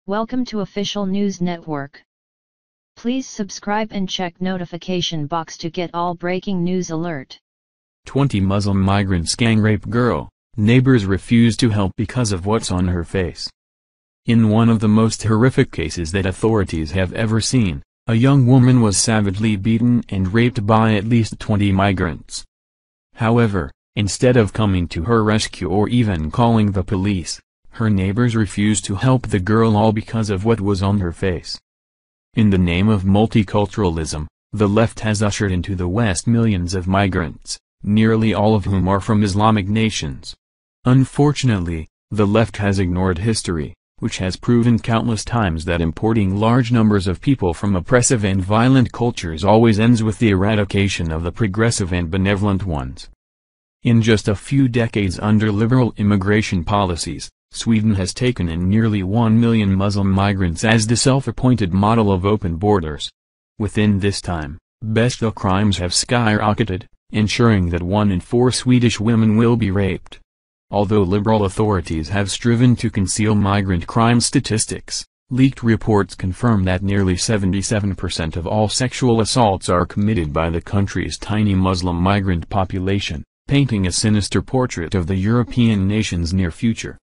Welcome to Official News Network. Please subscribe and check notification box to get all breaking news alert. 20 Muslim migrants gang rape girl, neighbors refuse to help because of what's on her face. In one of the most horrific cases that authorities have ever seen, a young woman was savagely beaten and raped by at least 20 migrants. However, instead of coming to her rescue or even calling the police, her neighbors refused to help the girl, all because of what was on her face. In the name of multiculturalism, the left has ushered into the West millions of migrants, nearly all of whom are from Islamic nations. Unfortunately, the left has ignored history, which has proven countless times that importing large numbers of people from oppressive and violent cultures always ends with the eradication of the progressive and benevolent ones. In just a few decades under liberal immigration policies, Sweden has taken in nearly 1 million Muslim migrants as the self-appointed model of open borders. Within this time, bestial crimes have skyrocketed, ensuring that 1 in 4 Swedish women will be raped. Although liberal authorities have striven to conceal migrant crime statistics, leaked reports confirm that nearly 77% of all sexual assaults are committed by the country's tiny Muslim migrant population, painting a sinister portrait of the European nation's near future.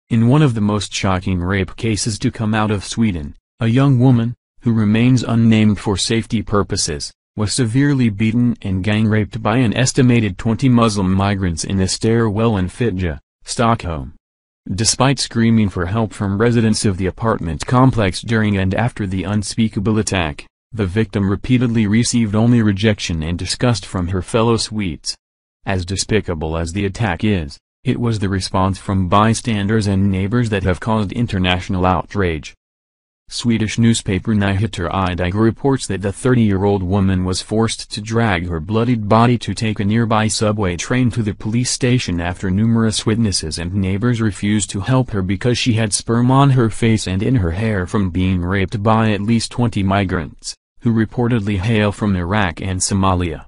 In one of the most shocking rape cases to come out of Sweden, a young woman, who remains unnamed for safety purposes, was severely beaten and gang raped by an estimated 20 Muslim migrants in a stairwell in Fittja, Stockholm. Despite screaming for help from residents of the apartment complex during and after the unspeakable attack, the victim repeatedly received only rejection and disgust from her fellow Swedes. As despicable as the attack is, it was the response from bystanders and neighbors that have caused international outrage. Swedish newspaper Nyheter Idag reports that the 30-year-old woman was forced to drag her bloodied body to take a nearby subway train to the police station after numerous witnesses and neighbors refused to help her because she had sperm on her face and in her hair from being raped by at least 20 migrants, who reportedly hail from Iraq and Somalia.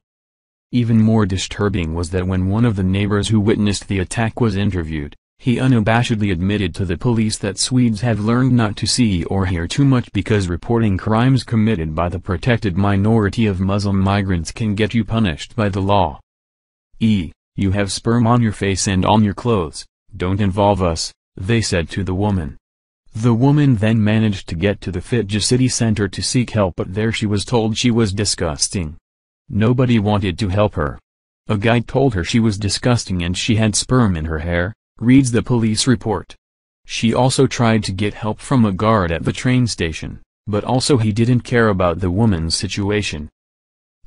Even more disturbing was that when one of the neighbors who witnessed the attack was interviewed, he unabashedly admitted to the police that Swedes have learned not to see or hear too much because reporting crimes committed by the protected minority of Muslim migrants can get you punished by the law. You have sperm on your face and on your clothes, don't involve us, they said to the woman. The woman then managed to get to the Fittja city center to seek help, but there she was told she was disgusting. Nobody wanted to help her. A guide told her she was disgusting and she had sperm in her hair, reads the police report. She also tried to get help from a guard at the train station, but also he didn't care about the woman's situation.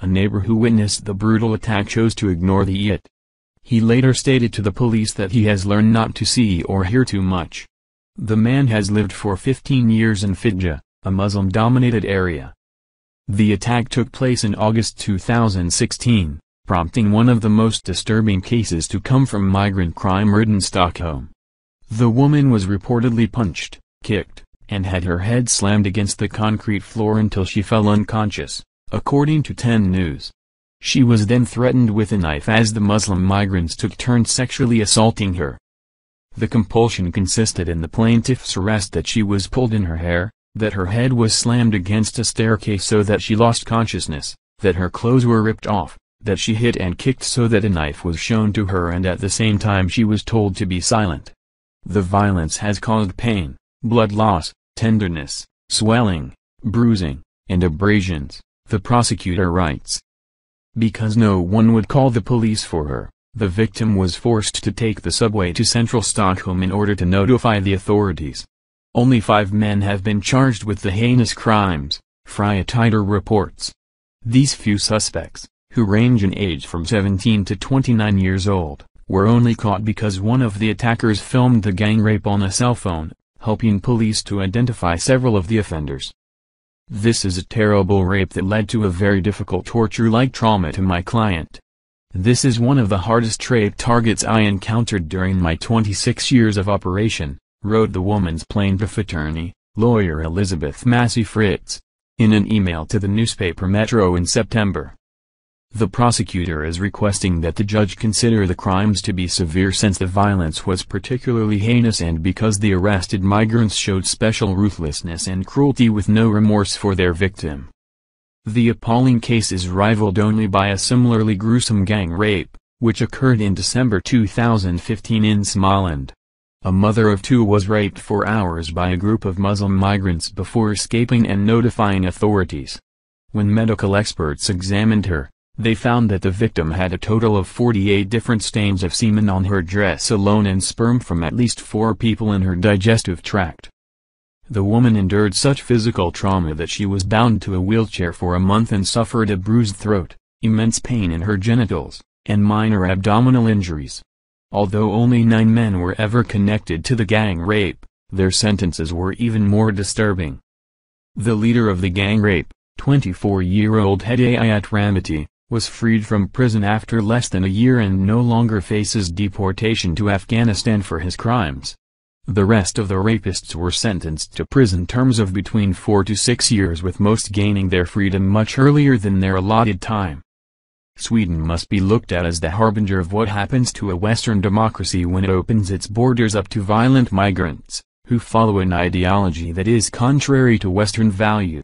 A neighbor who witnessed the brutal attack chose to ignore the it. He later stated to the police that he has learned not to see or hear too much. The man has lived for 15 years in Fittja, a Muslim-dominated area. The attack took place in August 2016, prompting one of the most disturbing cases to come from migrant crime-ridden Stockholm. The woman was reportedly punched, kicked, and had her head slammed against the concrete floor until she fell unconscious, according to 10 News. She was then threatened with a knife as the Muslim migrants took turns sexually assaulting her. The compulsion consisted in the plaintiff's arrest that she was pulled in her hair, that her head was slammed against a staircase so that she lost consciousness, that her clothes were ripped off, that she hit and kicked so that a knife was shown to her, and at the same time she was told to be silent. The violence has caused pain, blood loss, tenderness, swelling, bruising, and abrasions, the prosecutor writes. Because no one would call the police for her, the victim was forced to take the subway to central Stockholm in order to notify the authorities. Only 5 men have been charged with the heinous crimes, REUTERS reports. These few suspects, who range in age from 17 to 29 years old, were only caught because one of the attackers filmed the gang rape on a cell phone, helping police to identify several of the offenders. This is a terrible rape that led to a very difficult torture-like trauma to my client. This is one of the hardest rape targets I encountered during my 26 years of operation, wrote the woman's plaintiff attorney, lawyer Elizabeth Massey Fritz, in an email to the newspaper Metro in September. The prosecutor is requesting that the judge consider the crimes to be severe since the violence was particularly heinous and because the arrested migrants showed special ruthlessness and cruelty with no remorse for their victim. The appalling case is rivaled only by a similarly gruesome gang rape, which occurred in December 2015 in Somaliland. A mother of two was raped for hours by a group of Muslim migrants before escaping and notifying authorities. When medical experts examined her, they found that the victim had a total of 48 different stains of semen on her dress alone and sperm from at least 4 people in her digestive tract. The woman endured such physical trauma that she was bound to a wheelchair for a month and suffered a bruised throat, immense pain in her genitals, and minor abdominal injuries. Although only 9 men were ever connected to the gang rape, their sentences were even more disturbing. The leader of the gang rape, 24-year-old Hedayat Ramati, was freed from prison after less than a year and no longer faces deportation to Afghanistan for his crimes. The rest of the rapists were sentenced to prison terms of between 4 to 6 years, with most gaining their freedom much earlier than their allotted time. Sweden must be looked at as the harbinger of what happens to a Western democracy when it opens its borders up to violent migrants, who follow an ideology that is contrary to Western values.